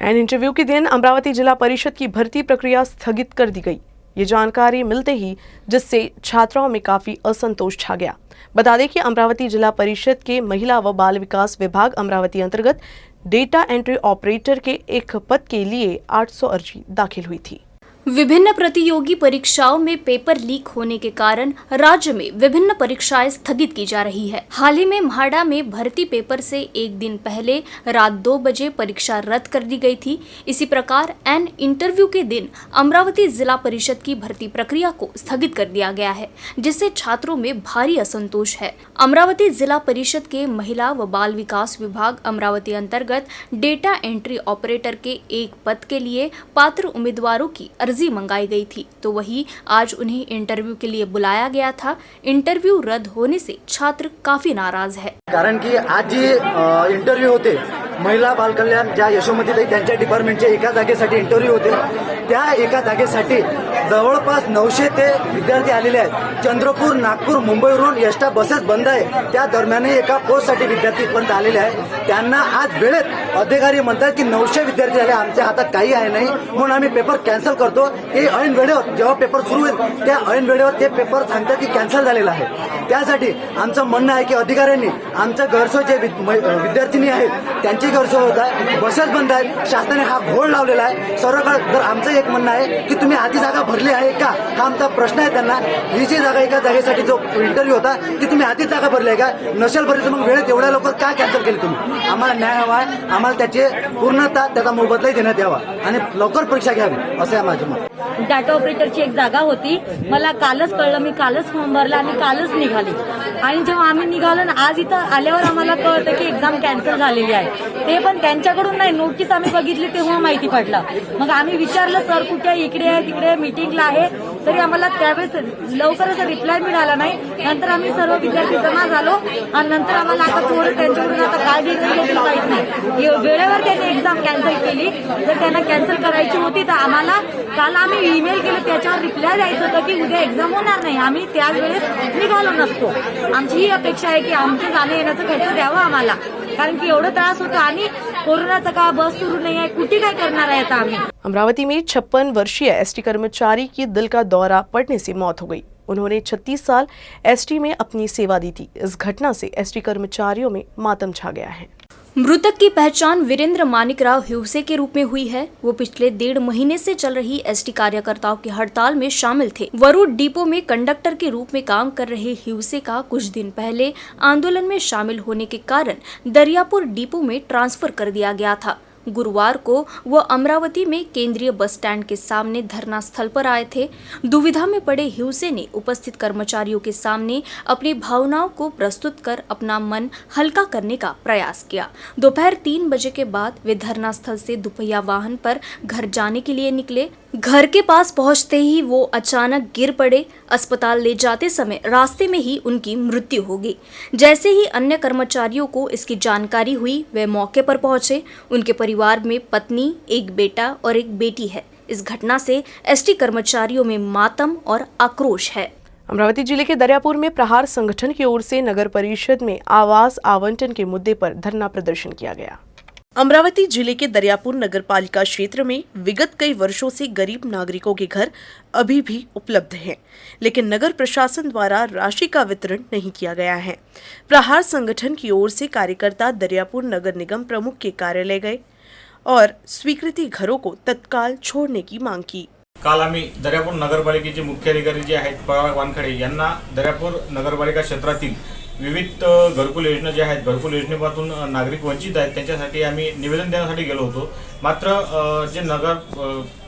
An interview के दिन अमरावती जिला परिषद की भर्ती प्रक्रिया स्थगित कर दी गई। ये जानकारी मिलते ही जिससे छात्राओं में काफी असंतोष छा गया। बता दें कि अमरावती जिला परिषद के महिला व बाल विकास विभाग अमरावती अंतर्गत डेटा एंट्री ऑपरेटर के एक पद के लिए 800 अर्जी दाखिल हुई थी। विभिन्न प्रतियोगी परीक्षाओं में पेपर लीक होने के कारण राज्य में विभिन्न परीक्षाएं स्थगित की जा रही है। हाल ही में म्हाडा में भर्ती पेपर से एक दिन पहले रात 2 बजे परीक्षा रद्द कर दी गई थी। इसी प्रकार एन इंटरव्यू के दिन अमरावती जिला परिषद की भर्ती प्रक्रिया को स्थगित कर दिया गया है, जिससे छात्रों में भारी असंतोष है। अमरावती जिला परिषद के महिला व बाल विकास विभाग अमरावती अंतर्गत डेटा एंट्री ऑपरेटर के एक पद के लिए पात्र उम्मीदवारों की अर्जी मंगाई गई थी, तो वही आज उन्हें इंटरव्यू के लिए बुलाया गया था। इंटरव्यू रद्द होने से छात्र काफी नाराज है। कारण की आज जी इंटरव्यू होते महिला बाल कल्याण ज्या यशोमतीताई त्यांच्या डिपार्टमेंटचे एका जागेसाठी इंटरव्यू होते, त्या एका जागेसाठी जवळपास 900 ते विद्यार्थी आलेले आहेत। चंद्रपूर, नागपूर, मुंबईवरून एसटा बसेस बंद आहे, त्या दरम्यान एका पोस्टसाठी विद्यार्थी इथपर्यंत आलेले आहेत। त्यांना आज वेळेत अधिकारी म्हणतात की 900 विद्यार्थी आले, आमच्या हातात काही आहे नाही, म्हणून आम्ही पेपर कॅन्सल करतो। हे ऐन वेळेवर जेव्हा पेपर सुरू होईल त्या ऐन वेळेवर ते पेपर सांगतात की कॅन्सल झालेला आहे। त्यासाठी आमचं म्हणणं आहे की अधिकाऱ्यांनी आमचं गैरसोय जे विद्यार्थिनी आहेत त्यांची गैरसोय होत आहे, बसेस बंद आहेत, शासनाने हा घोळ लावलेला आहे। सरकार जर आमचं एक म्हणणं आहे की तुम्ही आधी जागा भरली आहे का, हा आमचा प्रश्न आहे त्यांना। ही जी जागा एका जागेसाठी जो इंटरव्ह्यू होता ती तुम्ही आधीच जागा भरली आहे का, नसेल भरली तर मग वेळेत एवढ्या लवकर का कॅन्सल केली तुम्ही? आम्हाला न्याय हवा आहे, आम्हाला त्याची पूर्णतः त्याचा मोबदलाही देण्यात यावा आणि लवकर परीक्षा घ्यावी असं आहे माझं मत। डाटा ऑपरेटरची एक जागा होती, मला कालच कळलं, मी कालच फॉर्म भरला आणि कालच निघाली। आणि जेव्हा आम्ही निघालो ना आज इथं आल्यावर आम्हाला कळतं की एक्झाम कॅन्सल झालेली आहे। ते पण त्यांच्याकडून नाही, नोटीस आम्ही बघितली तेव्हा माहिती पडलं। मग आम्ही विचारलं सर कुठे, इकडे आहे तिकडे मीटिंगला आहे, तरी आम्हाला त्यावेळेस लवकरच रिप्लाय मिळाला नाही। नंतर आम्ही सर्व विद्यार्थी जमा झालो आणि नंतर आम्हाला आता थोडं त्यांच्याकडून आता काय डिसिजन माहित नाही। वेळेवर त्यांनी एक्झाम कॅन्सल केली, जर त्यांना कॅन्सल करायची होती तर आम्हाला काल आम्ही ईमेल केलं, त्याच्यावर रिप्लाय द्यायचं होतं की उद्या एक्झाम होणार नाही, आम्ही त्याच वेळेस निघालो नसतो। आमची ही अपेक्षा आहे की आमचं जाणं येण्याचा खर्च द्यावा आम्हाला, कारण की एवढं त्रास होतो आणि कोरोनाचा काळ, बस सुरू नहीं है, कुठे काय करना है आता आम्ही। अमरावती में 56 वर्षीय एसटी कर्मचारी की दिल का दौरा पड़ने से मौत हो गई। उन्होंने 36 साल एसटी में अपनी सेवा दी थी। इस घटना से एसटी कर्मचारियों में मातम छा गया है। मृतक की पहचान वीरेंद्र मानिकराव हिवसे के रूप में हुई है। वो पिछले 1.5 महीने से चल रही एसटी कार्यकर्ताओं की हड़ताल में शामिल थे। वरुड डिपो में कंडक्टर के रूप में काम कर रहे हिवसे का कुछ दिन पहले आंदोलन में शामिल होने के कारण दरियापुर डिपो में ट्रांसफर कर दिया गया था। गुरुवार को वो अमरावती में केंद्रीय बस स्टैंड के सामने धरना स्थल पर आए थे। दुविधा में पड़े हिवसे ने उपस्थित कर्मचारियों के सामने अपनी भावनाओं को प्रस्तुत कर अपना मन हल्का करने का प्रयास किया। दोपहर 3 बजे के बाद वे धरना स्थल से दुपहिया वाहन पर घर जाने के लिए निकले। घर के पास पहुंचते ही वो अचानक गिर पड़े। अस्पताल ले जाते समय रास्ते में ही उनकी मृत्यु हो गई। जैसे ही अन्य कर्मचारियों को इसकी जानकारी हुई, वे मौके पर पहुंचे। उनके परिवार में पत्नी, एक बेटा और एक बेटी है। इस घटना से एसटी कर्मचारियों में मातम और आक्रोश है। अमरावती जिले के दरियापुर में प्रहार संगठन की ओर से नगर परिषद में आवास आवंटन के मुद्दे पर धरना प्रदर्शन किया गया। अमरावती जिले के दरियापुर नगर पालिका क्षेत्र में विगत कई वर्षों से गरीब नागरिकों के घर अभी भी उपलब्ध हैं, लेकिन नगर प्रशासन द्वारा राशि का वितरण नहीं किया गया है। प्रहार संगठन की ओर से कार्यकर्ता दरियापुर नगर निगम प्रमुख के कार्यालय गए और स्वीकृति घरों को तत्काल छोड़ने की मांग की। काल आम्ही दर्यापूर नगरपालिकेचे मुख्य अधिकारी जे आहेत पराग वानखडे यांना दर्यापूर नगरपालिका क्षेत्रातील विविध घरकुल योजना जे आहेत, घरकुल योजनेपासून नागरिक वंचित आहेत, त्यांच्यासाठी आम्ही निवेदन देण्यासाठी गेलो होतो। मात्र जे नगर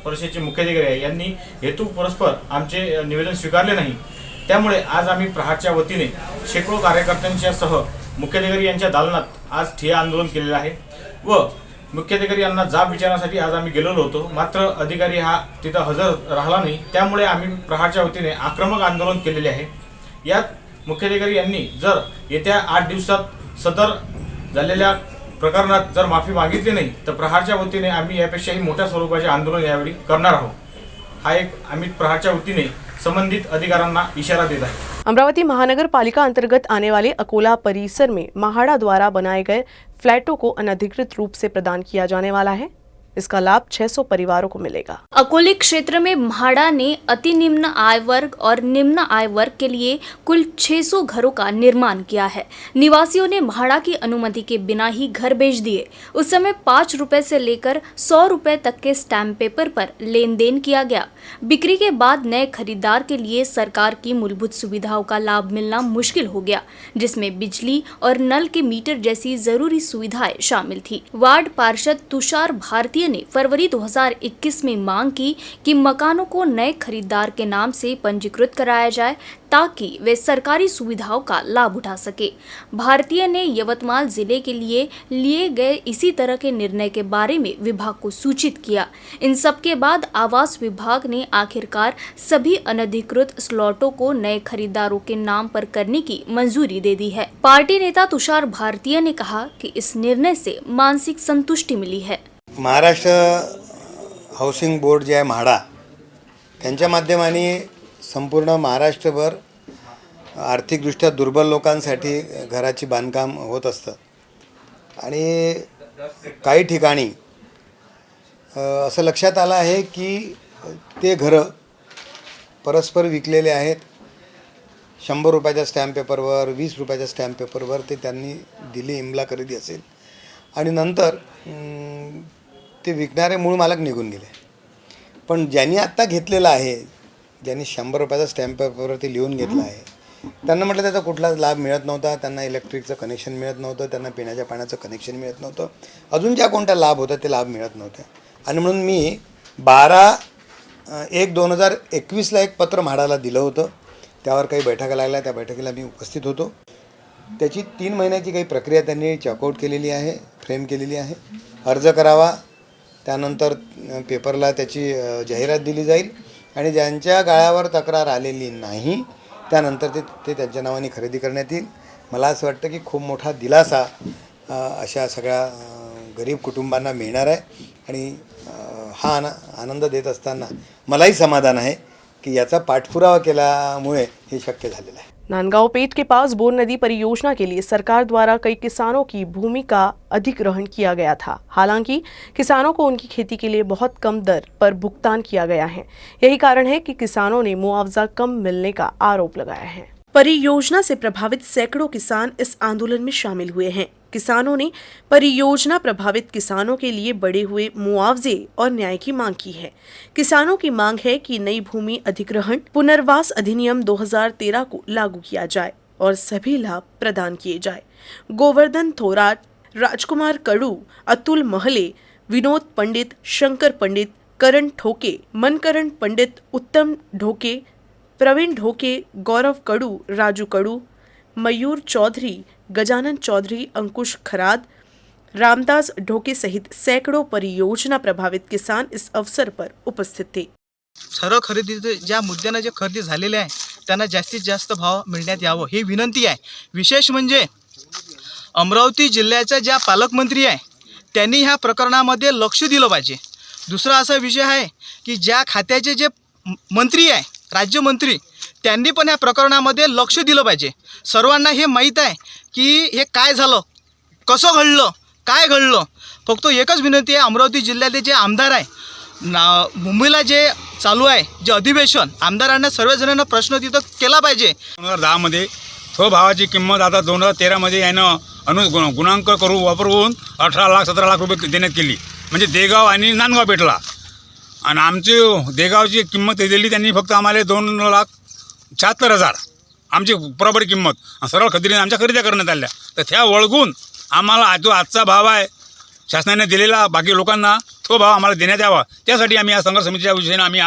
परिषदेचे मुख्य अधिकारी आहे यांनी हेतू परस्पर आमचे निवेदन स्वीकारले नाही। त्यामुळे आज आम्ही प्रहारच्या वतीने शेकडो कार्यकर्त्यांच्या सह मुख्याधिकारी यांच्या दालनात आज ठिय्या आंदोलन केलेले आहे व मुख्याधिकारी यांना जाब विचारण्यासाठी आज आम्ही गेलेलो होतो। मात्र अधिकारी हा तिथं हजर राहिला नाही, त्यामुळे आम्ही प्रहारच्या वतीने आक्रमक आंदोलन केलेले आहे। यात मुख्याधिकारी यांनी जर येत्या 8 दिवसात सदर झालेल्या प्रकरणात जर माफी मागितली नाही तर प्रहारच्या वतीने आम्ही यापेक्षाही मोठ्या स्वरूपाचे आंदोलन यावेळी करणार आहोत। हा एक आम्ही प्रहारच्या वतीने संबंधित अधिकाऱ्यांना इशारा देता है। अमरावती महानगर पालिका अंतर्गत आने वाले अकोला परिसर में म्हाडा द्वारा बनाए गए फ्लैटों को अनधिकृत रूप से प्रदान किया जाने वाला है। इसका लाभ 600 परिवारों को मिलेगा। अकोले क्षेत्र में म्हाडा ने अति निम्न आय वर्ग और निम्न आय वर्ग के लिए कुल 600 घरों का निर्माण किया है। निवासियों ने म्हाडा की अनुमति के बिना ही घर बेच दिए। उस समय 5 रुपए से लेकर 100 रुपए तक के स्टैम्प पेपर पर लेन देन किया गया। बिक्री के बाद नए खरीदार के लिए सरकार की मूलभूत सुविधाओं का लाभ मिलना मुश्किल हो गया, जिसमें बिजली और नल के मीटर जैसी जरूरी सुविधाएं शामिल थी। वार्ड पार्षद तुषार भारतीय ने फरवरी 2021 में मांग की कि मकानों को नए खरीदार के नाम से पंजीकृत कराया जाए ताकि वे सरकारी सुविधाओं का लाभ उठा सके। भारतीय ने यवतमाल जिले के लिए गए इसी तरह के निर्णय के बारे में विभाग को सूचित किया। इन सब के बाद आवास विभाग ने आखिरकार सभी अनधिकृत स्लॉटों को नए खरीदारों के नाम पर करने की मंजूरी दे दी है। पार्टी नेता तुषार भारतीय ने कहा कि इस निर्णय से मानसिक संतुष्टि मिली है। महाराष्ट्र हाऊसिंग बोर्ड जे आहे म्हाडा, त्यांच्या माध्यमाने संपूर्ण महाराष्ट्रभर आर्थिकदृष्ट्या दुर्बल लोकांसाठी घराची बांधकाम होत असतं आणि काही ठिकाणी असं लक्षात आलं आहे की ते घरं परस्पर विकलेले आहेत। 100 रुपयाच्या स्टॅम्प पेपरवर, 20 रुपयाच्या स्टॅम्प पेपरवर ते त्यांनी दिली, इमला खरेदी असेल, आणि नंतर ते विकणारे मूळ मालक निघून गेले। पण ज्यांनी आत्ता घेतलेलं आहे, ज्यांनी 100 रुपयाचा स्टॅम्प पेपरवर ते लिहून घेतला आहे, त्यांना म्हटलं त्याचा कुठलाच लाभ मिळत नव्हता, त्यांना इलेक्ट्रिकचं कनेक्शन मिळत नव्हतं, त्यांना पिण्याच्या पाण्याचं कनेक्शन मिळत नव्हतं, अजून ज्या कोणत्या लाभ होता ते लाभ मिळत नव्हते। आणि म्हणून मी 12/1/2021ला एक पत्र म्हाडाला दिलं होतं। त्यावर काही बैठका लागल्या, त्या बैठकीला मी उपस्थित होतो। त्याची 3 महिन्याची काही प्रक्रिया त्यांनी चेकआउट केलेली आहे, फ्रेम केलेली आहे। अर्ज करावा, त्यानंतर पेपरला त्याची जाहिरात दिली जाईल आणि ज्यांच्या गाळ्यावर तक्रार आलेली नाही त्यानंतर ते त्यांच्या नावाने खरेदी करण्यात येईल। मला असं वाटतं की खूप मोठा दिलासा अशा सगळ्या गरीब कुटुंबांना मिळणार आहे आणि हा आनंद देत असताना मलाही समाधान आहे कि याचा पाठपुरावा केल्यामुळे हे शक्य झालेलं आहे। नांदगांव पेट के पास बोर नदी परियोजना के लिए सरकार द्वारा कई किसानों की भूमि का अधिग्रहण किया गया था। हालांकि किसानों को उनकी खेती के लिए बहुत कम दर पर भुगतान किया गया है। यही कारण है कि किसानों ने मुआवजा कम मिलने का आरोप लगाया है। परियोजना से प्रभावित सैकड़ों किसान इस आंदोलन में शामिल हुए हैं। किसानों ने परियोजना प्रभावित किसानों के लिए बढ़े हुए मुआवजे और न्याय की मांग की है। किसानों की मांग है कि नई भूमि अधिग्रहण पुनर्वास अधिनियम 2013 को लागू किया जाए और सभी लाभ प्रदान किए जाए। गोवर्धन थोराट, राजकुमार कड़ू, अतुल महले, विनोद पंडित, शंकर पंडित, करण ठोके, मनकरण पंडित, उत्तम ढोके, प्रवीण ढोके, गौरव कड़ू, राजू कड़ू, मयूर चौधरी, गजानन चौधरी, अंकुश खराद, रामदास ढोके सहित सैकड़ों परियोजना प्रभावित किसान इस अवसर पर उपस्थित थे। सर्व खरेदीचे ज्या मुद्द्यानं जे खरेदी झालेले आहे त्यांना जास्तीत जास्त भाव मिळण्यात यावं ही विनंती आहे। विशेष म्हणजे अमरावती जिल्ह्याच्या ज्या पालकमंत्री आहे त्यांनी ह्या प्रकरणामध्ये लक्ष दिलं पाहिजे। दुसरा असा विषय आहे की ज्या खात्याचे जे मंत्री आहे, राज्यमंत्री, त्यांनी पण या प्रकरणामध्ये लक्ष दिलं पाहिजे। सर्वांना हे माहीत आहे की हे काय झालं, कसं घडलं, काय घडलं। फक्त एकच विनंती आहे, अमरावती जिल्ह्यातले जे आमदार आहे, मुंबईला जे चालू आहे जे अधिवेशन, आमदारांना सर्वजणांना प्रश्न तिथं केला पाहिजे। 2010 मध्ये भावाची किंमत आता 2013 मध्ये यानं गुणांक करून वापरून 18 लाख 17 लाख रुपये देण्यात केली, म्हणजे देगाव आणि नांदगाव पेठला। आणि आमची देगावची किंमत दिली त्यांनी फक्त आम्हाला 2,76,000 आमची बरोबर किंमत सरळ खरेदीने आमच्या खरेदी करण्यात आल्या। तर त्या वळगून आम्हाला जो आजचा भाव आहे शासनाने दिलेला बाकी लोकांना तो भाव हमारा देण्यात यावा, त्यासाठी आम्ही या संघर्ष समितीच्या विषयाने आम्ही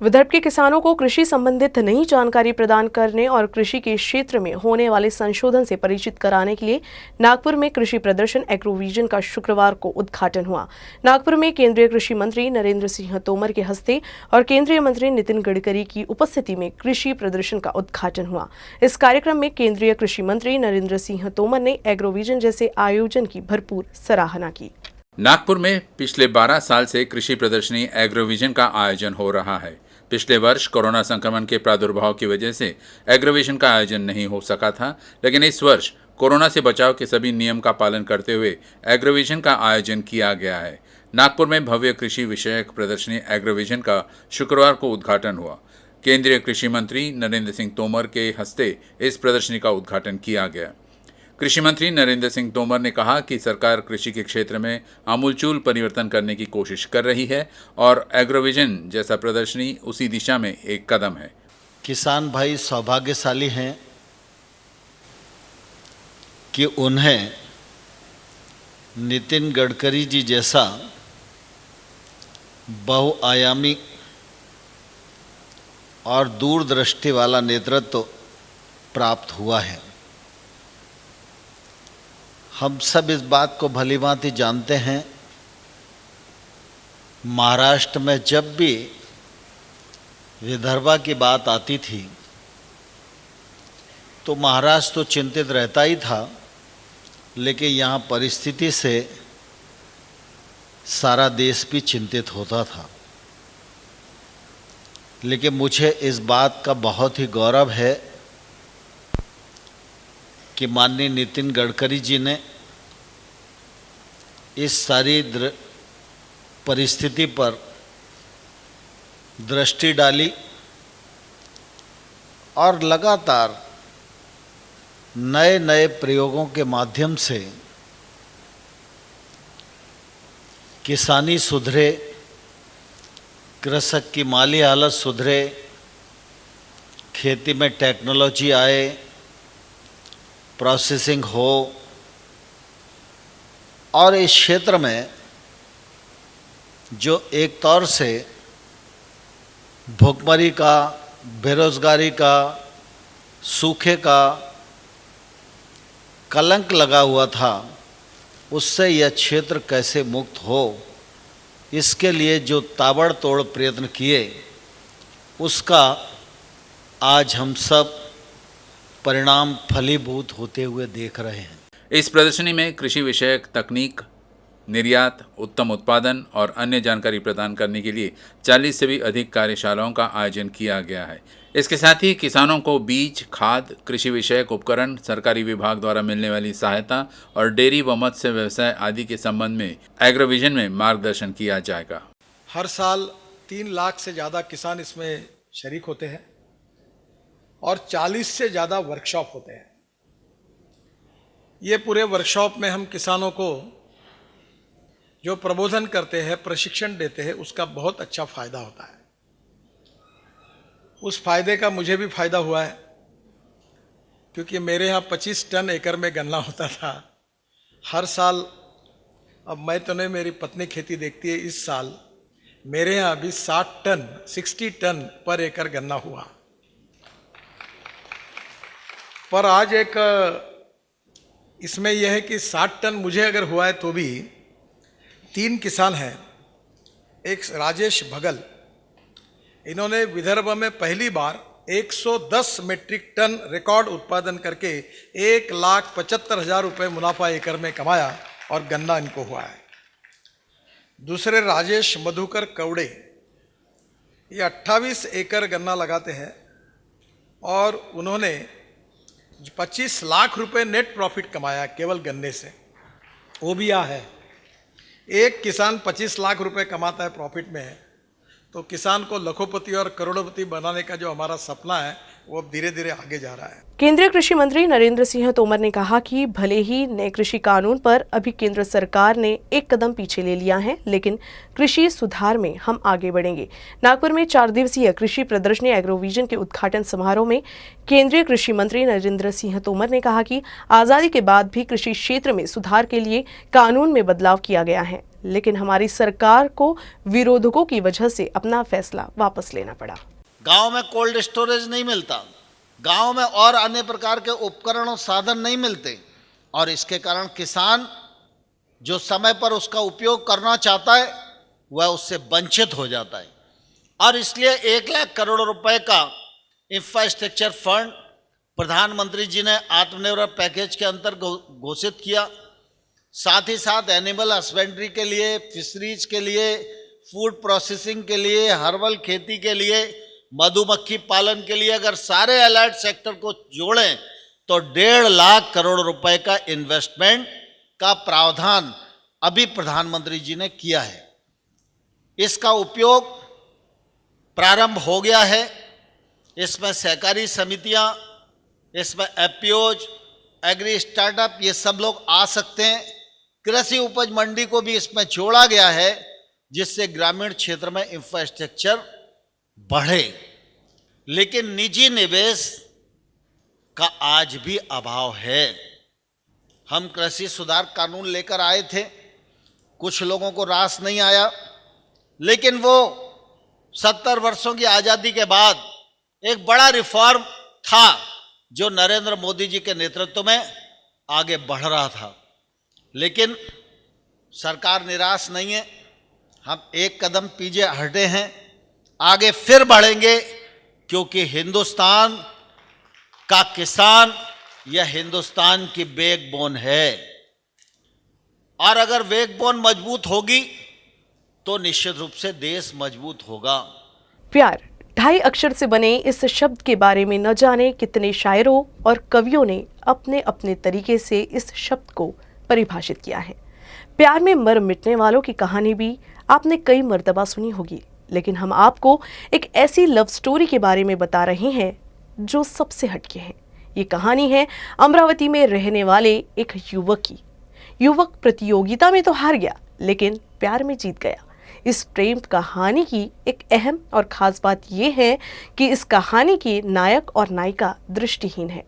विदर्भ के किसानों को कृषि संबंधित नई जानकारी प्रदान करने और कृषि के क्षेत्र में होने वाले संशोधन से परिचित कराने के लिए नागपुर में कृषि प्रदर्शन एग्रोविजन का शुक्रवार को उद्घाटन हुआ। नागपुर में केंद्रीय कृषि मंत्री नरेंद्र सिंह तोमर के हस्ते और केंद्रीय मंत्री नितिन गडकरी की उपस्थिति में कृषि प्रदर्शन का उद्घाटन हुआ। इस कार्यक्रम में केंद्रीय कृषि मंत्री नरेंद्र सिंह तोमर ने एग्रोविजन जैसे आयोजन की भरपूर सराहना की। नागपुर में पिछले 12 साल से कृषि प्रदर्शनी एग्रोविजन का आयोजन हो रहा है। पिछले वर्ष कोरोना संक्रमण के प्रादुर्भाव की वजह से एग्रोविजन का आयोजन नहीं हो सका था, लेकिन इस वर्ष कोरोना से बचाव के सभी नियम का पालन करते हुए एग्रोविजन का आयोजन किया गया है। नागपुर में भव्य कृषि विषयक प्रदर्शनी एग्रोविजन का शुक्रवार को उद्घाटन हुआ। केंद्रीय कृषि मंत्री नरेंद्र सिंह तोमर के हस्ते इस प्रदर्शनी का उद्घाटन किया गया। कृषि मंत्री नरेंद्र सिंह तोमर ने कहा कि सरकार कृषि के क्षेत्र में आमूलचूल परिवर्तन करने की कोशिश कर रही है और एग्रोविजन जैसा प्रदर्शनी उसी दिशा में एक कदम है। किसान भाई सौभाग्यशाली हैं कि उन्हें नितिन गडकरी जी जैसा बहुआयामी और दूरदृष्टि वाला नेतृत्व प्राप्त हुआ है। हम सब इस बात को भलीभांति जानते हैं, महाराष्ट्र में जब भी विदर्भा की बात आती थी तो महाराष्ट्र तो चिंतित रहता ही था, लेकिन यहाँ परिस्थिति से सारा देश भी चिंतित होता था। लेकिन मुझे इस बात का बहुत ही गौरव है कि माननीय नितिन गडकरी जी ने इस सारी परिस्थिति पर दृष्टि डाली और लगातार नए नए प्रयोगों के माध्यम से किसानी सुधरे, कृषक की माली हालत सुधरे, खेती में टेक्नोलॉजी आए, प्रोसेसिंग हो और इस क्षेत्र में जो एक तौर से भुखमरी का, बेरोजगारी का, सूखे का कलंक लगा हुआ था, उससे यह क्षेत्र कैसे मुक्त हो, इसके लिए जो ताबड़तोड़ प्रयत्न किए उसका आज हम सब परिणाम फलीभूत होते हुए देख रहे हैं। इस प्रदर्शनी में कृषि विषयक तकनीक, निर्यात, उत्तम उत्पादन और अन्य जानकारी प्रदान करने के लिए 40 से भी अधिक कार्यशालाओं का आयोजन किया गया है। इसके साथ ही किसानों को बीज, खाद, कृषि विषयक उपकरण, सरकारी विभाग द्वारा मिलने वाली सहायता और डेयरी व मत्स्य व्यवसाय आदि के संबंध में एग्रोविजन में मार्गदर्शन किया जाएगा। हर साल 3 लाख से ज़्यादा किसान इसमें शरीक होते हैं और 40 से ज़्यादा वर्कशॉप होते हैं। ये पूरे वर्कशॉप में हम किसानों को जो प्रबोधन करते हैं, प्रशिक्षण देते हैं, उसका बहुत अच्छा फ़ायदा होता है। उस फ़ायदे का मुझे भी फ़ायदा हुआ है, क्योंकि मेरे यहाँ 25 टन एकड़ में गन्ना होता था हर साल। अब मैं तो नहीं, मेरी पत्नी खेती देखती है। इस साल मेरे यहाँ अभी 60 टन पर एकड़ गन्ना हुआ। पर आज एक इसमें यह है कि 60 टन मुझे अगर हुआ है तो भी 3 किसान हैं। एक राजेश भगल, इन्होंने विदर्भ में पहली बार 110 मीट्रिक टन रिकॉर्ड उत्पादन करके 1,75,000 रुपये मुनाफा एकड़ में कमाया और गन्ना इनको हुआ है। दूसरे राजेश मधुकर कवड़े, ये 28 एकड़ गन्ना लगाते हैं और उन्होंने 25 लाख रुपए नेट प्रॉफिट कमाया केवल गन्ने से। वो भी यहाँ है। एक किसान 25 लाख रुपए कमाता है प्रॉफिट में है, तो किसान को लखोपति और करोड़पति बनाने का जो हमारा सपना है वो अब धीरे धीरे आगे जा रहा है। केंद्रीय कृषि मंत्री नरेंद्र सिंह तोमर ने कहा कि भले ही नए कृषि कानून पर अभी केंद्र सरकार ने एक कदम पीछे ले लिया है, लेकिन कृषि सुधार में हम आगे बढ़ेंगे। नागपुर में 4 दिवसीय कृषि प्रदर्शनी एग्रोविजन के उद्घाटन समारोह में केंद्रीय कृषि मंत्री नरेंद्र सिंह तोमर ने कहा कि आजादी के बाद भी कृषि क्षेत्र में सुधार के लिए कानून में बदलाव किया गया है, लेकिन हमारी सरकार को विरोधकों की वजह से अपना फैसला वापस लेना पड़ा। गांव में कोल्ड स्टोरेज नहीं मिलता, गांव में और अन्य प्रकार के उपकरण और साधन नहीं मिलते, और इसके कारण किसान जो समय पर उसका उपयोग करना चाहता है वह उससे वंचित हो जाता है। और इसलिए 1 लाख करोड़ रुपए का इंफ्रास्ट्रक्चर फंड प्रधानमंत्री जी ने आत्मनिर्भर पैकेज के अंतर घोषित किया। साथ ही साथ एनिमल हस्बेंड्री के लिए, फिशरीज के लिए, फूड प्रोसेसिंग के लिए, हर्बल खेती के लिए, मधुमक्खी पालन के लिए अगर सारे अलर्ट सेक्टर को जोड़ें तो 1.5 लाख करोड़ रुपए का इन्वेस्टमेंट का प्रावधान अभी प्रधानमंत्री जी ने किया है। इसका उपयोग प्रारंभ हो गया है। इसमें सहकारी समितियां, इसमें एफपीओज, एग्री स्टार्टअप, ये सब लोग आ सकते हैं। कृषि उपज मंडी को भी इसमें जोड़ा गया है, जिससे ग्रामीण क्षेत्र में इंफ्रास्ट्रक्चर बढ़े। लेकिन निजी निवेश का आज भी अभाव है। हम कृषि सुधार कानून लेकर आए थे, कुछ लोगों को रास नहीं आया, लेकिन वो 70 वर्षों की आज़ादी के बाद एक बड़ा रिफॉर्म था जो नरेंद्र मोदी जी के नेतृत्व में आगे बढ़ रहा था। लेकिन सरकार निराश नहीं है। हम एक कदम पीछे हटे हैं, आगे फिर बढ़ेंगे, क्योंकि हिंदुस्तान का किसान यह हिंदुस्तान की बैकबोन है। और अगर बैकबोन मजबूत होगी तो निश्चित रूप से देश मजबूत होगा। प्यार 2.5 अक्षर से बने इस शब्द के बारे में न जाने कितने शायरों और कवियों ने अपने अपने तरीके से इस शब्द को परिभाषित किया है। प्यार में मर मिटने वालों की कहानी भी आपने कई मर्तबा सुनी होगी, लेकिन हम आपको एक ऐसी लव स्टोरी के बारे में बता रहे हैं जो सबसे हटके है। ये कहानी है अमरावती में रहने वाले एक युवक की। युवक प्रतियोगिता में तो हार गया, लेकिन प्यार में जीत गया। इस प्रेम कहानी की एक अहम और खास बात यह है कि इस कहानी के नायक और नायिका दृष्टिहीन है,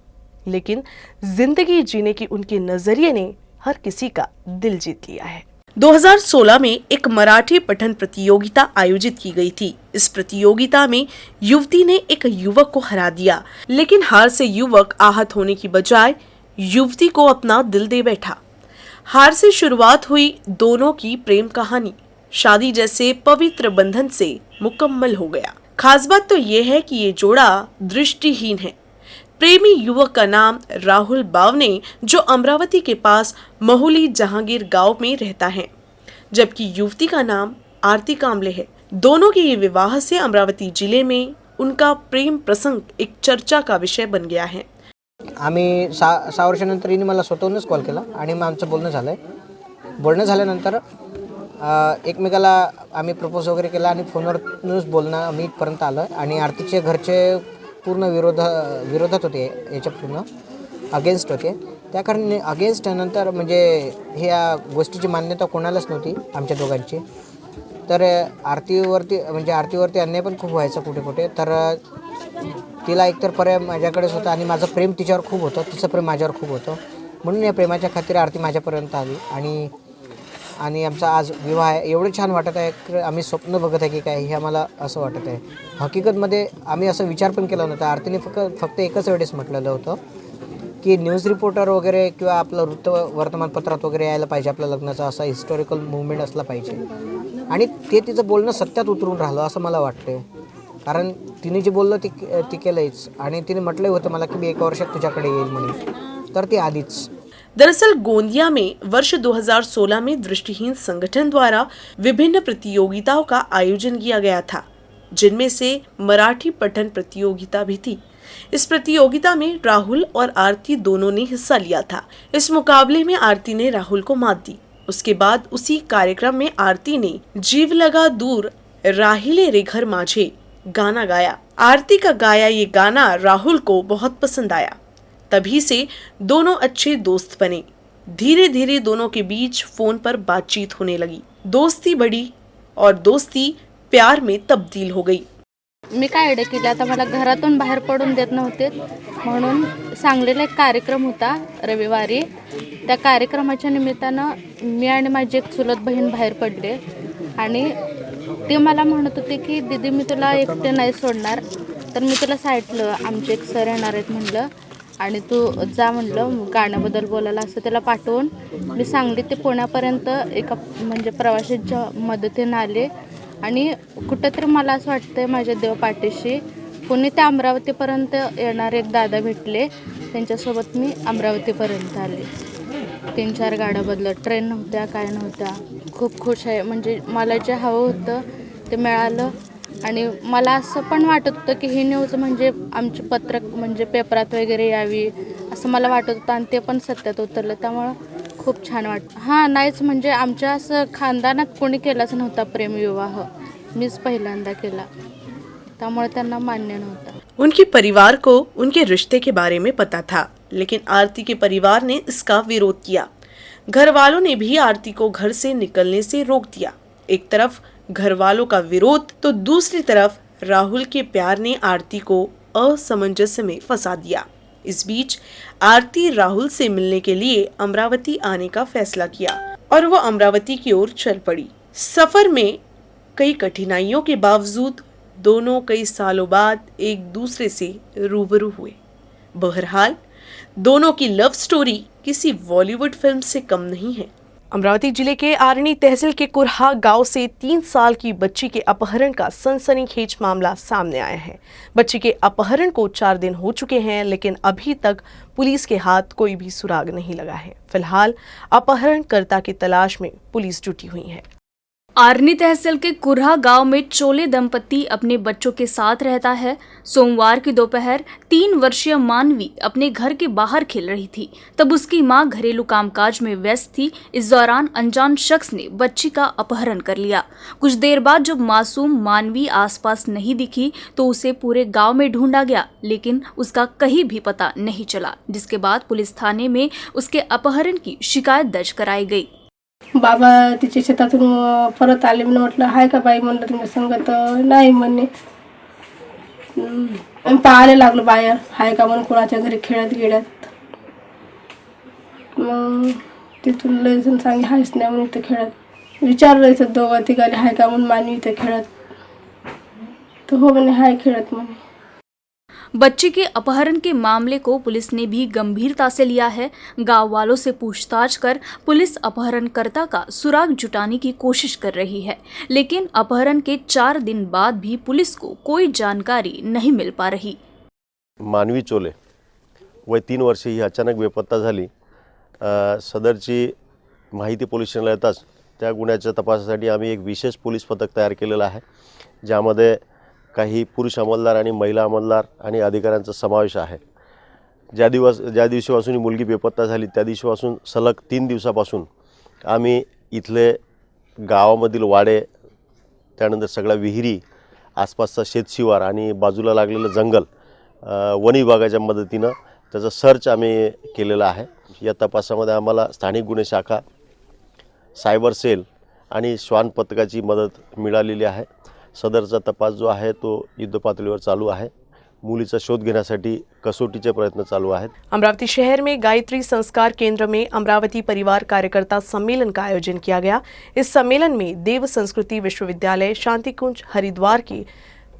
लेकिन जिंदगी जीने की उनके नजरिए ने हर किसी का दिल जीत लिया है। 2016 में एक मराठी पठन प्रतियोगिता आयोजित की गई थी। इस प्रतियोगिता में युवती ने एक युवक को हरा दिया, लेकिन हार से युवक आहत होने की बजाय युवती को अपना दिल दे बैठा। हार से शुरुआत हुई दोनों की प्रेम कहानी शादी जैसे पवित्र बंधन से मुकम्मल हो गया। खास बात तो ये है कि ये जोड़ा दृष्टिहीन है। प्रेमी युवक का नाम राहुल बावने, जो अमरावती के पास महुली जहांगीर गांव में रहता है, जबकि युवती का नाम आरती कांबले है। दोनों के ये विवाह से अमरावती जिले में उनका प्रेम प्रसंग एक चर्चा का विषय बन गया है। आम्ही 6 वर्षानंतर हिने मला स्वतःहूनच कॉल केला आणि मग आमचं बोलणं झालं. बोलणं झाल्यानंतर एकमेकाला आम्ही प्रपोज वगैरे केला आणि फोनवरूनच बोलणं आम्ही इथपर्यंत आलं. आणि आरतीचे घरचे पूर्ण विरोधात होते, याच्या पूर्ण अगेन्स्ट होते. त्या कारणाने अगेन्स्ट नंतर म्हणजे ह्या गोष्टीची मान्यता कोणालाच नव्हती आमच्या दोघांची. तर आरतीवरती अन्याय पण खूप व्हायचा कुठे कुठे. तर तिला एकतर पर्याय माझ्याकडेच होता आणि माझं प्रेम तिच्यावर खूप होतं, तिचं प्रेम माझ्यावर खूप होतं. म्हणून या प्रेमाच्या खातीर आरती माझ्यापर्यंत आली आणि आमचा आज विवाह आहे. एवढं छान वाटत आहे. आम्ही स्वप्न बघत आहे की काय, हे आम्हाला असं वाटत आहे. हकीकतमध्ये आम्ही असं विचार पण केला नव्हता. आरतीने फक्त एकच वेळेस म्हटलेलं होतं की न्यूज रिपोर्टर वगैरे किंवा आपलं वर्तमानपत्रात वगैरे यायला पाहिजे आपल्या लग्नाचा, असा हिस्टॉरिकल मुवमेंट असला पाहिजे. आणि ते तिचं बोलणं सत्यात उतरून राहिलं असं मला वाटते. कारण तिने जे बोललं ती केलंच. आणि तिने म्हटलं होतं मला की मी 1 वर्षात तुझ्याकडे येईल म्हणून, तर ती आलीच. दरअसल गोंदिया में वर्ष 2016 में दृष्टिहीन संगठन द्वारा विभिन्न प्रतियोगिताओं का आयोजन किया गया था, जिनमें से मराठी पठन प्रतियोगिता भी थी। इस प्रतियोगिता में राहुल और आरती दोनों ने हिस्सा लिया था। इस मुकाबले में आरती ने राहुल को मात दी। उसके बाद उसी कार्यक्रम में आरती ने जीव लगा दूर राहिले रे घर माझे गाना गाया। आरती का गाया ये गाना राहुल को बहुत पसंद आया। तभी से दोनों अच्छे दोस्त बने। धीरे धीरे दोनों के बीच फोन पर बातचीत होने लगी। दोस्ती बढ़ी और दोस्ती प्यार में तब्दील हो गई। मी काय आयडिया केली, आता मला घरातून बाहेर पडून देत नव्हते, म्हणून सांगलीला एक कार्यक्रम होता रविवारी. त्या कार्यक्रमाच्या निमित्तानं मी आणि माझी एक चुलत बहीण बाहेर पडले आणि ती मला म्हणत होती की दीदी मी तुला एकटे नाही सोडणार. तर मी तुला सांगितलं आमचे एक सर येणार आहेत म्हणलं आणि तू जा म्हणलं गाण्याबद्दल बोलायला. असं त्याला पाठवून मी सांगली ते पुण्यापर्यंत एका म्हणजे प्रवाशांच्या मदतीने आले. आणि कुठंतरी मला असं वाटतं माझ्या देव पाठीशी पुणे ते अमरावतीपर्यंत येणारे एक दादा भेटले. त्यांच्यासोबत मी अमरावतीपर्यंत आले. 3-4 गाड्या बदलत, ट्रेन नव्हत्या, काय नव्हत्या. खूप खुश आहे. म्हणजे मला जे हवं होतं ते मिळालं. आणि मला असं पण वाटत होतं की ही न्यूज म्हणजे आमची पत्रक म्हणजे पेपरात वगैरे यावी असं मला वाटत होतं आणि ते पण सत्यात उतरलं. त्यामुळं खूप छान वाटतं. हां, नाहीच म्हणजे आमच्या असं खानदानात कोणी केलाच नव्हता प्रेमविवाह. मीच पहिल्यांदा केला, त्यामुळे त्यांना मान्य नव्हता. उनके परिवार को उनके रिश्ते के बारे में पता था, लेकिन आरती के परिवार ने इसका विरोध किया. घर वालों ने भी आरती को घर से निकलने से रोक दिया. एक तरफ घर वालों का विरोध तो दूसरी तरफ राहुल के प्यार ने आरती को असमंजस में फंसा दिया. इस बीच आरती राहुल से मिलने के लिए अमरावती आने का फैसला किया और वो अमरावती की ओर चल पड़ी. सफर में कई कठिनाइयों के बावजूद दोनों कई सालों बाद एक दूसरे से रूबरू हुए. बहरहाल दोनों की लव स्टोरी किसी बॉलीवुड फिल्म से कम नहीं है. अमरावती जिले के आरणी तहसील के कुरहा गांव से 3 साल की बच्ची के अपहरण का सनसनीखेज मामला सामने आया है. बच्ची के अपहरण को 4 दिन हो चुके हैं, लेकिन अभी तक पुलिस के हाथ कोई भी सुराग नहीं लगा है. फिलहाल अपहरणकर्ता की तलाश में पुलिस जुटी हुई है. आरनी तहसील के कुरहा गांव में चोले दंपति अपने बच्चों के साथ रहता है. सोमवार की दोपहर 3 वर्षीय मानवी अपने घर के बाहर खेल रही थी, तब उसकी मां घरेलू कामकाज में व्यस्त थी. इस दौरान अनजान शख्स ने बच्ची का अपहरण कर लिया. कुछ देर बाद जब मासूम मानवी आसपास नहीं दिखी तो उसे पूरे गांव में ढूंढा गया, लेकिन उसका कहीं भी पता नहीं चला, जिसके बाद पुलिस थाने में उसके अपहरण की शिकायत दर्ज कराई गई. बाबा तिच्या शेतातून परत आले. मी म्हटलं हाय का बाई, म्हणलं तुमच्या संगत नाही म्हणे. आम्ही पाहायला लागलो बाहेर हाय का म्हणून कोणाच्या घरी खेळत गेल्यात. मग तिथून लय जण सांगे हायच नाही म्हणून इथं खेळत. विचारलं इथं 2-3 हाय का म्हणून मानवी इथं खेळत. तर हो म्हणे हाय खेळत म्हणे. बच्ची के अपहरण के मामले को पुलिस ने भी गंभीरता से लिया है. गांव वालों से पूछताछ कर पुलिस अपहरणकर्ता का सुराग जुटाने की कोशिश कर रही है, लेकिन अपहरण के 4 दिन बाद भी पुलिस को कोई जानकारी नहीं मिल पा रही. मानवी चोले वय 3 वर्षे ही अचानक बेपत्ता झाली. सदरची माहिती पोलीस स्टेशनला येताच त्या गुन्ह्याच्या तपासासाठी आम्ही एक विशेष पोलीस पथक तयार केलेलं आहे, ज्यामध्ये काही पुरुष अंमलदार आणि महिला अंमलदार आणि अधिकाऱ्यांचा समावेश आहे. ज्या दिवशीपासून ही मुलगी बेपत्ता झाली त्या दिवशीपासून सलग 3 दिवसापासून आम्ही इथले गावामधील वाडे, त्यानंतर सगळ्या विहिरी, आसपासचा शेतशिवार आणि बाजूला लागलेलं जंगल वन विभागाच्या मदतीनं त्याचा सर्च आम्ही केलेला आहे. या तपासामध्ये आम्हाला स्थानिक गुन्हे शाखा, सायबर सेल आणि श्वान पथकाची मदत मिळालेली आहे. सदरचा तपास जो आहे तो युद्धपातळीवर चालू आहे. मुलीचा शोध घेण्यासाठी कसोटीचे प्रयत्न चालू आहेत. अमरावती शहर में गायत्री संस्कार केंद्र में अमरावती परिवार कार्यकर्ता सम्मेलन का आयोजन किया गया. इस सम्मेलन में देव संस्कृति विश्वविद्यालय शांतिकुंज हरिद्वार के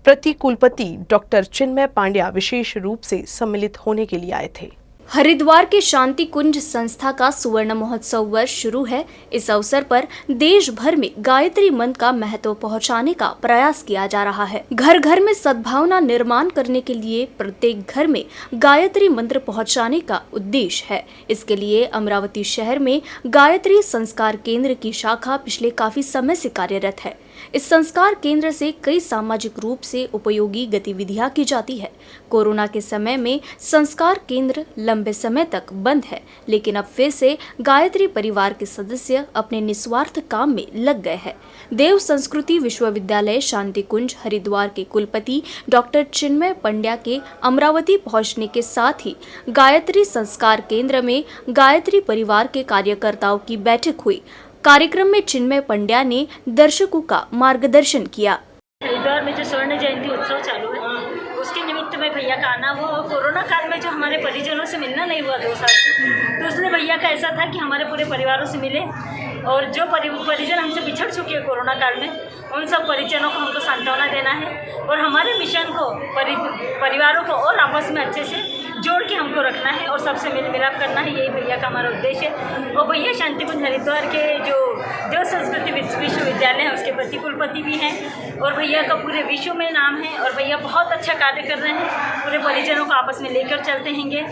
प्रतिकुलपति डॉक्टर चिन्मय पांड्या विशेष रूप से सम्मिलित होने के लिए आए थे. हरिद्वार के शांति कुंज संस्था का सुवर्ण महोत्सव वर्ष शुरू है. इस अवसर पर देश भर में गायत्री मंत्र का महत्व पहुंचाने का प्रयास किया जा रहा है. घर घर में सद्भावना निर्माण करने के लिए प्रत्येक घर में गायत्री मंत्र पहुंचाने का उद्देश्य है. इसके लिए अमरावती शहर में गायत्री संस्कार केंद्र की शाखा पिछले काफी समय से कार्यरत है. इस संस्कार केंद्र से कई सामाजिक रूप से उपयोगी गतिविधियां की जाती है. कोरोना के समय में संस्कार केंद्र लंबे समय तक बंद है, लेकिन अब फिर से गायत्री परिवार के सदस्य अपने निस्वार्थ काम में लग गए हैं. देव संस्कृति विश्वविद्यालय शांति कुंज हरिद्वार के कुलपति डॉक्टर चिन्मय पंड्या के अमरावती पहुंचने के साथ ही गायत्री संस्कार केंद्र में गायत्री परिवार के कार्यकर्ताओं की बैठक हुई. कार्यक्रम में चिन्मय पंड्या ने दर्शकों का मार्गदर्शन किया. हरिद्वार में जो स्वर्ण जयंती उत्सव चालू है उसके निमित्त में भैया का आना, वो कोरोना काल में जो हमारे परिजनों से मिलना नहीं हुआ 2 साल से, तो उसने भैया का ऐसा था कि हमारे पूरे परिवारों से मिले, और जो परिजन हमसे बिछड़ चुके हैं कोरोना काल में, उन सब परिजनों को हमको सांत्वना देना है और हमारे मिशन को परिवारों को और आपस में अच्छे से जोड़ के हमको रखना है और सबसे मेल मिलाप करना है. यही भैया का हमारा उद्देश्य है. और भैया शांतिकुंज हरिद्वार के जो देव संस्कृति विश्वविद्यालय है उसके प्रतिकुलपति भी हैं, और भैया का पूरे विश्व में नाम है, और भैया बहुत अच्छा कार्य कर रहे हैं. पूरे परिजनों को आपस में लेकर चलते हैंगे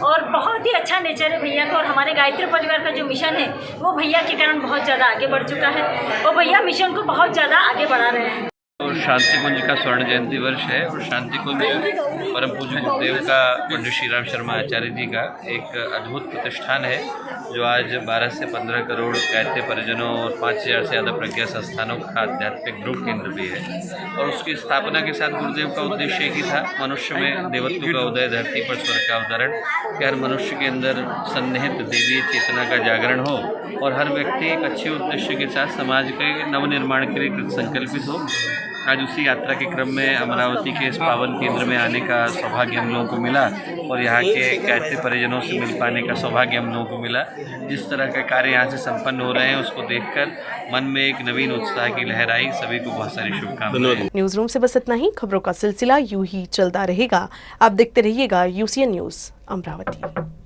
और बहुत ही अच्छा नेचर है भैया का. और हमारे गायत्री परिवार का जो मिशन है वो भैया के कारण बहुत ज़्यादा आगे बढ़ चुका है और भैया मिशन को बहुत ज़्यादा आगे बढ़ा रहे हैं. और शांति कुंज का स्वर्ण जयंती वर्ष है और शांति कुंज परम पूज्य गुरुदेव का पंडित श्री राम शर्मा आचार्य जी का एक अद्भुत प्रतिष्ठान है जो आज 12 से 15 करोड़ गायत्री परिजनों और 5000 से ज़्यादा प्रज्ञा संस्थानों का आध्यात्मिक ध्रुव केंद्र भी है। और उसकी स्थापना के साथ गुरुदेव का उद्देश्य एक ही था, मनुष्य में देवत्व का उदय, धरती पर स्वर्ग का अवतरण, कि हर मनुष्य के अंदर सन्निहित देवी चेतना का जागरण हो और हर व्यक्ति एक अच्छे उद्देश्य के साथ समाज के नवनिर्माण के लिए संकल्पित हो। आज उसी यात्रा के क्रम में अमरावती के इस पावन केंद्र में आने का सौभाग्य हम लोगों को मिला और यहाँ के गायत्री परिजनों से मिल पाने का सौभाग्य हम लोगों को मिला। जिस तरह के कार्य यहाँ से संपन्न हो रहे हैं उसको देखकर मन में एक नवीन उत्साह की लहर आई। सभी को बहुत सारी शुभकामनाएं। न्यूज रूम से बस इतना ही। खबरों का सिलसिला यूं ही चलता रहेगा। आप देखते रहिएगा UCN न्यूज अमरावती।